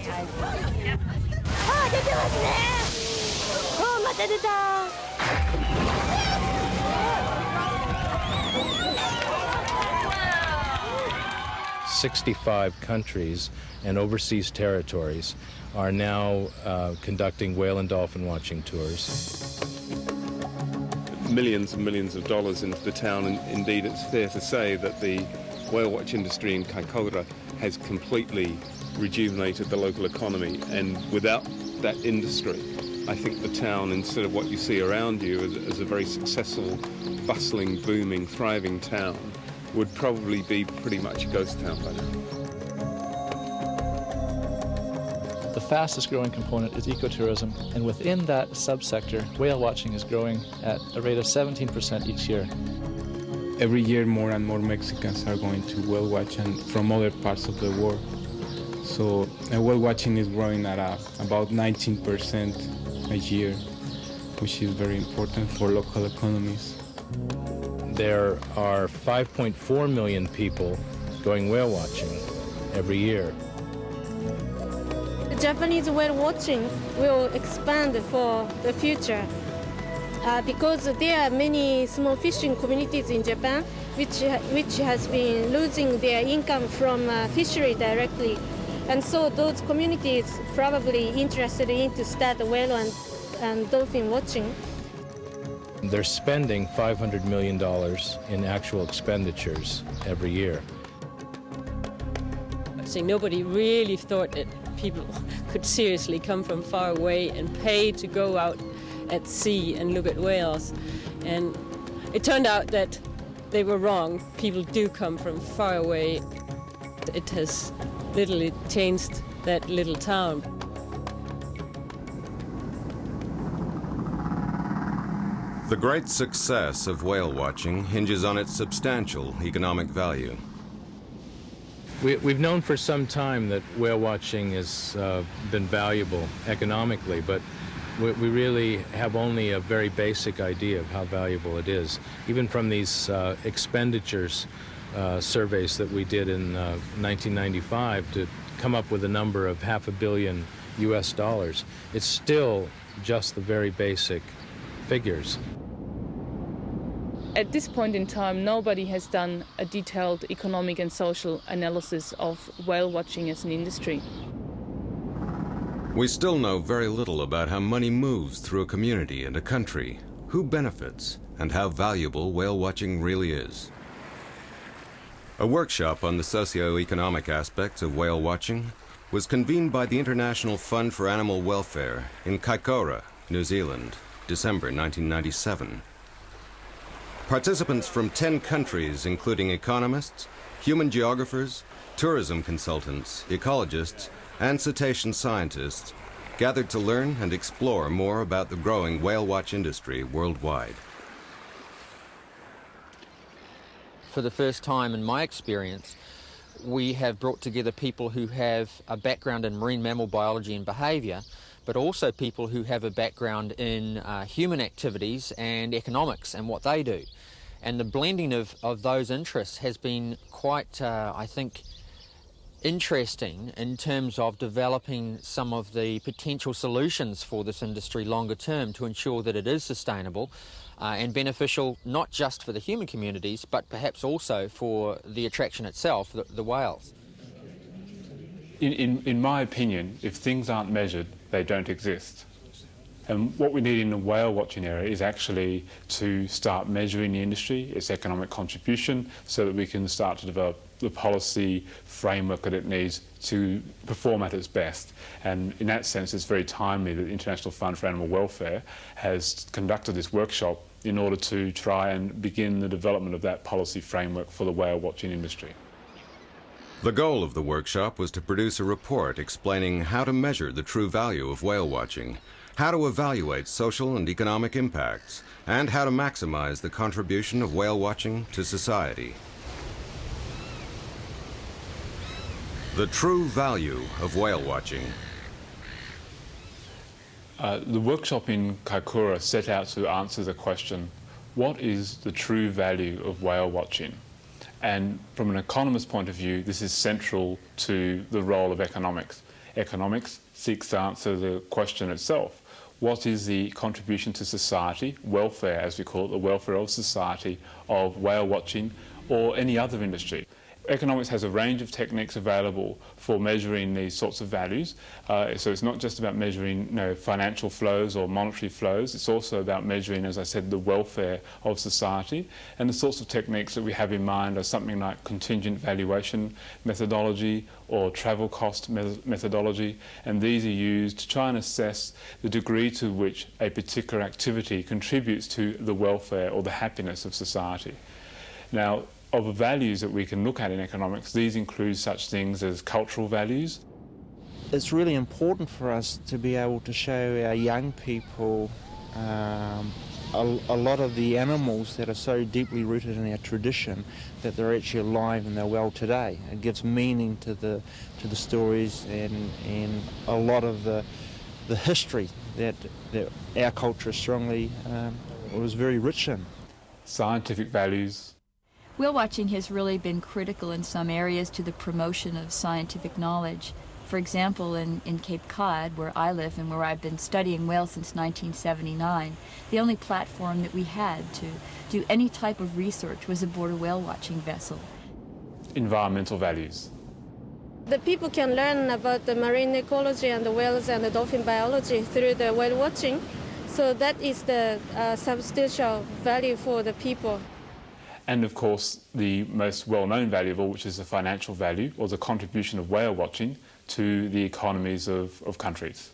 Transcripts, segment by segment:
あ、出てますね。お、また出た。65 countries and overseas territories are now conducting whale and dolphin watching tours. Millions and millions of dollars into the town, and indeed it's fair to say that the whale watch industry in Kaikoura has completely rejuvenated the local economy, and without that industry, I think the town, instead of what you see around you as a very successful, bustling, booming, thriving town, would probably be pretty much a ghost town by now. The fastest growing component is ecotourism, and within that subsector, whale watching is growing at a rate of 17% each year. Every year more and more Mexicans are going to whale watch and from other parts of the world. So whale watching is growing at about 19% a year, which is very important for local economies. There are 5.4 million people going whale watching every year. Japanese whale watching will expand for the future because there are many small fishing communities in Japan which has been losing their income from fishery directly. And so those communities probably interested in to start whale and dolphin watching. They're spending $500 million in actual expenditures every year. So nobody really thought that people could seriously come from far away and pay to go out at sea and look at whales. And it turned out that they were wrong. People do come from far away. It has literally changed that little town. The great success of whale watching hinges on its substantial economic value. We've known for some time that whale watching has been valuable economically, but we really have only a very basic idea of how valuable it is. Even from these expenditures surveys that we did in 1995 to come up with a number of $500 million US, it's still just the very basic figures. At this point in time, nobody has done a detailed economic and social analysis of whale watching as an industry. We still know very little about how money moves through a community and a country, who benefits, and how valuable whale watching really is. A workshop on the socio-economic aspects of whale watching was convened by the International Fund for Animal Welfare in Kaikoura, New Zealand, December 1997. Participants from 10 countries, including economists, human geographers, tourism consultants, ecologists, and cetacean scientists, gathered to learn and explore more about the growing whale watch industry worldwide. For the first time in my experience, we have brought together people who have a background in marine mammal biology and behaviour, but also people who have a background in human activities and economics and what they do. And the blending of those interests has been quite, I think, interesting in terms of developing some of the potential solutions for this industry longer term to ensure that it is sustainable and beneficial not just for the human communities, but perhaps also for the attraction itself, the whales. In my opinion, if things aren't measured, they don't exist. And what we need in the whale watching area is actually to start measuring the industry, its economic contribution, so that we can start to develop the policy framework that it needs to perform at its best. And in that sense, it's very timely that the International Fund for Animal Welfare has conducted this workshop in order to try and begin the development of that policy framework for the whale watching industry. The goal of the workshop was to produce a report explaining how to measure the true value of whale watching, how to evaluate social and economic impacts, and how to maximize the contribution of whale watching to society. The true value of whale watching. The workshop in Kaikoura set out to answer the question, what is the true value of whale watching? And from an economist's point of view, this is central to the role of economics. Economics seeks to answer the question itself. What is the contribution to society, welfare as we call it, the welfare of society, of whale watching or any other industry? Economics has a range of techniques available for measuring these sorts of values. So it's not just about measuring financial flows or monetary flows, it's also about measuring, as I said, the welfare of society. And the sorts of techniques that we have in mind are something like contingent valuation methodology or travel cost methodology, and these are used to try and assess the degree to which a particular activity contributes to the welfare or the happiness of society. Now, of the values that we can look at in economics, these include such things as cultural values. It's really important for us to be able to show our young people a lot of the animals that are so deeply rooted in our tradition, that they're actually alive and they're well today. It gives meaning to the stories and a lot of the history that our culture strongly was very rich in. Scientific values. Whale watching has really been critical in some areas to the promotion of scientific knowledge. For example, in Cape Cod, where I live and where I've been studying whales since 1979, the only platform that we had to do any type of research was aboard a whale watching vessel. Environmental values. The people can learn about the marine ecology and the whales and the dolphin biology through the whale watching. So that is the substantial value for the people. And of course, the most well-known value of all, which is the financial value, or the contribution of whale watching to the economies of countries.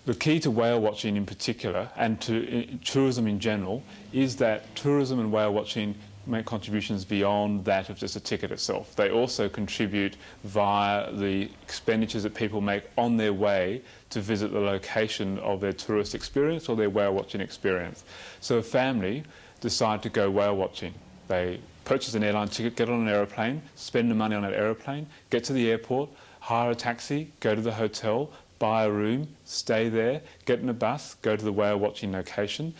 The key to whale watching in particular, and to tourism in general, is that tourism and whale watching make contributions beyond that of just a ticket itself. They also contribute via the expenditures that people make on their way to visit the location of their tourist experience or their whale watching experience. So a family decide to go whale watching. They purchase an airline ticket, get on an aeroplane, spend the money on that aeroplane, get to the airport, hire a taxi, go to the hotel, buy a room, stay there, get in a bus, go to the whale watching location,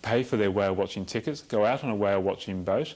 pay for their whale watching tickets, go out on a whale watching boat,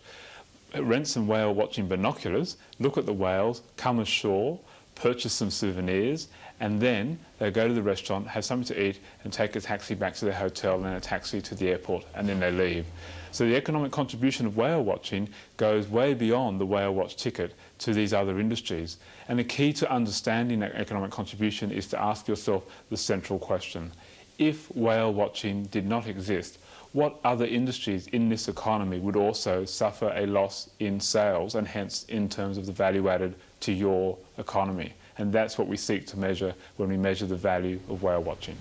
rent some whale watching binoculars, look at the whales, come ashore, purchase some souvenirs, and then they go to the restaurant, have something to eat, and take a taxi back to their hotel and then a taxi to the airport, and then they leave. So the economic contribution of whale watching goes way beyond the whale watch ticket to these other industries. And the key to understanding that economic contribution is to ask yourself the central question. If whale watching did not exist, what other industries in this economy would also suffer a loss in sales and hence in terms of the value added to your economy? And that's what we seek to measure when we measure the value of whale watching.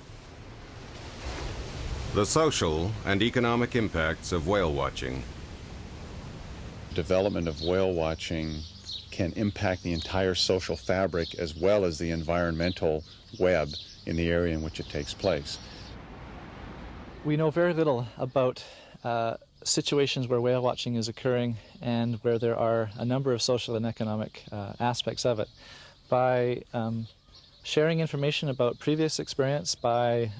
The social and economic impacts of whale watching. Development of whale watching can impact the entire social fabric as well as the environmental web in the area in which it takes place. We know very little about situations where whale watching is occurring and where there are a number of social and economic aspects of it. By sharing information about previous experience, by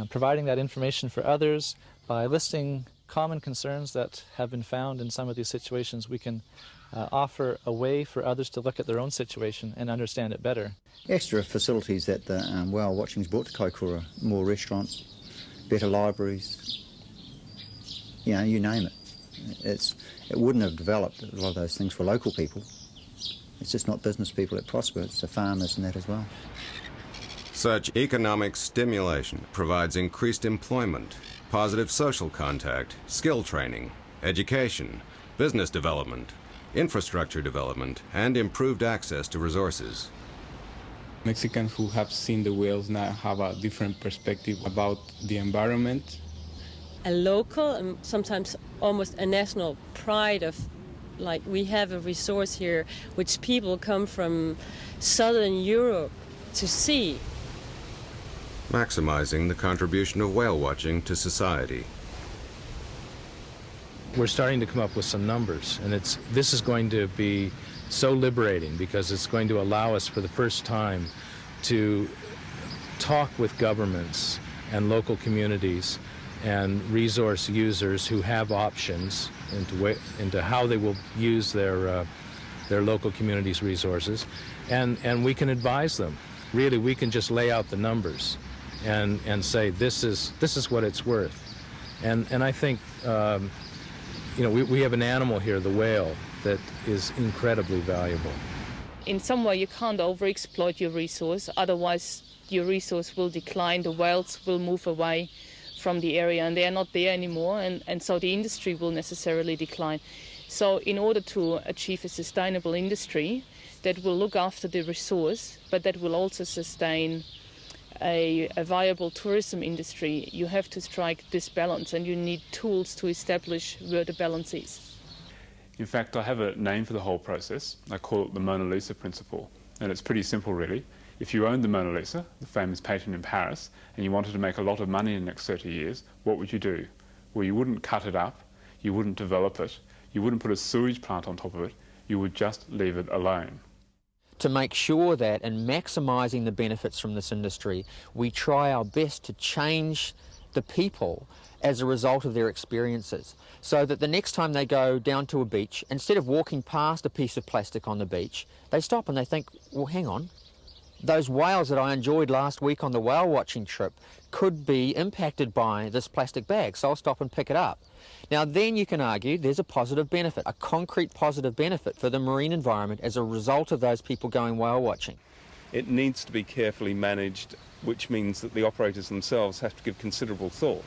providing that information for others, by listing common concerns that have been found in some of these situations, we can offer a way for others to look at their own situation and understand it better. Extra facilities that the whale watching's brought to Kaikoura, more restaurants, better libraries, you know, you name it. It wouldn't have developed a lot of those things for local people. It's just not business people that prosper, it's the farmers and that as well. Such economic stimulation provides increased employment, positive social contact, skill training, education, business development, infrastructure development, and improved access to resources. Mexicans who have seen the whales now have a different perspective about the environment. A local and sometimes almost a national pride of, like, we have a resource here which people come from southern Europe to see. Maximizing the contribution of whale watching to society. We're starting to come up with some numbers, and this is going to be so liberating because it's going to allow us for the first time to talk with governments and local communities and resource users who have options into how they will use their local community's resources, and we can advise them. really we can just lay out the numbers and say this is what it's worth. And I think you know, we have an animal here, the whale, that is incredibly valuable. In some way you can't overexploit your resource, otherwise your resource will decline, the whales will move away from the area and they are not there anymore, and so the industry will necessarily decline. So in order to achieve a sustainable industry that will look after the resource but that will also sustain a viable tourism industry, you have to strike this balance and you need tools to establish where the balance is. In fact, I have a name for the whole process. I call it the Mona Lisa principle, and it's pretty simple really. If you owned the Mona Lisa, the famous painting in Paris, and you wanted to make a lot of money in the next 30 years, what would you do? Well, you wouldn't cut it up, you wouldn't develop it, you wouldn't put a sewage plant on top of it, you would just leave it alone. To make sure that in maximising the benefits from this industry, we try our best to change the people as a result of their experiences, so that the next time they go down to a beach, instead of walking past a piece of plastic on the beach, they stop and they think, well, hang on, those whales that I enjoyed last week on the whale watching trip could be impacted by this plastic bag, so I'll stop and pick it up. Now then you can argue there's a positive benefit, a concrete positive benefit for the marine environment as a result of those people going whale watching. It needs to be carefully managed, which means that the operators themselves have to give considerable thought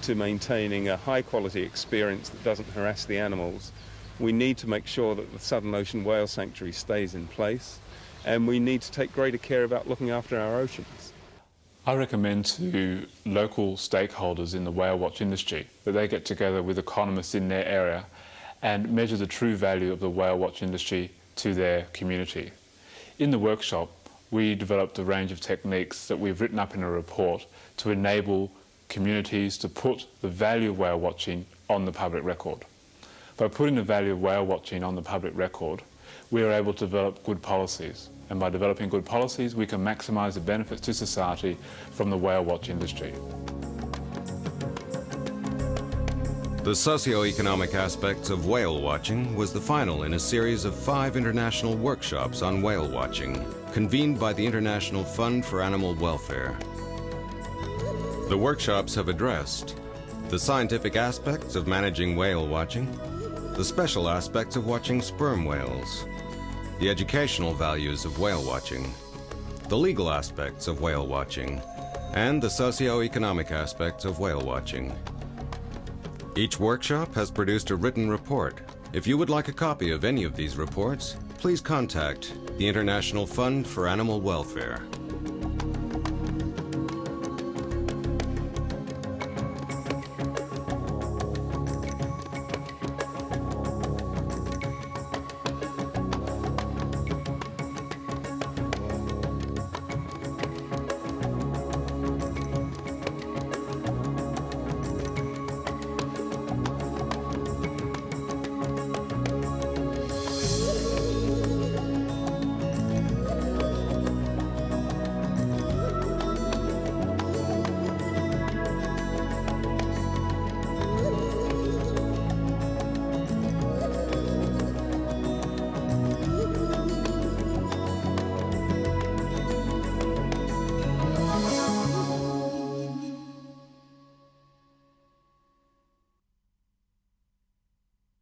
to maintaining a high quality experience that doesn't harass the animals. We need to make sure that the Southern Ocean Whale Sanctuary stays in place, and we need to take greater care about looking after our oceans. I recommend to local stakeholders in the whale watch industry that they get together with economists in their area and measure the true value of the whale watch industry to their community. In the workshop, we developed a range of techniques that we've written up in a report to enable communities to put the value of whale watching on the public record. By putting the value of whale watching on the public record, we are able to develop good policies. And by developing good policies, we can maximise the benefits to society from the whale watch industry. The socio-economic aspects of whale watching was the final in a series of 5 international workshops on whale watching, convened by the International Fund for Animal Welfare. The workshops have addressed the scientific aspects of managing whale watching, the special aspects of watching sperm whales, the educational values of whale watching, the legal aspects of whale watching, and the socio-economic aspects of whale watching. Each workshop has produced a written report. If you would like a copy of any of these reports, please contact the International Fund for Animal Welfare.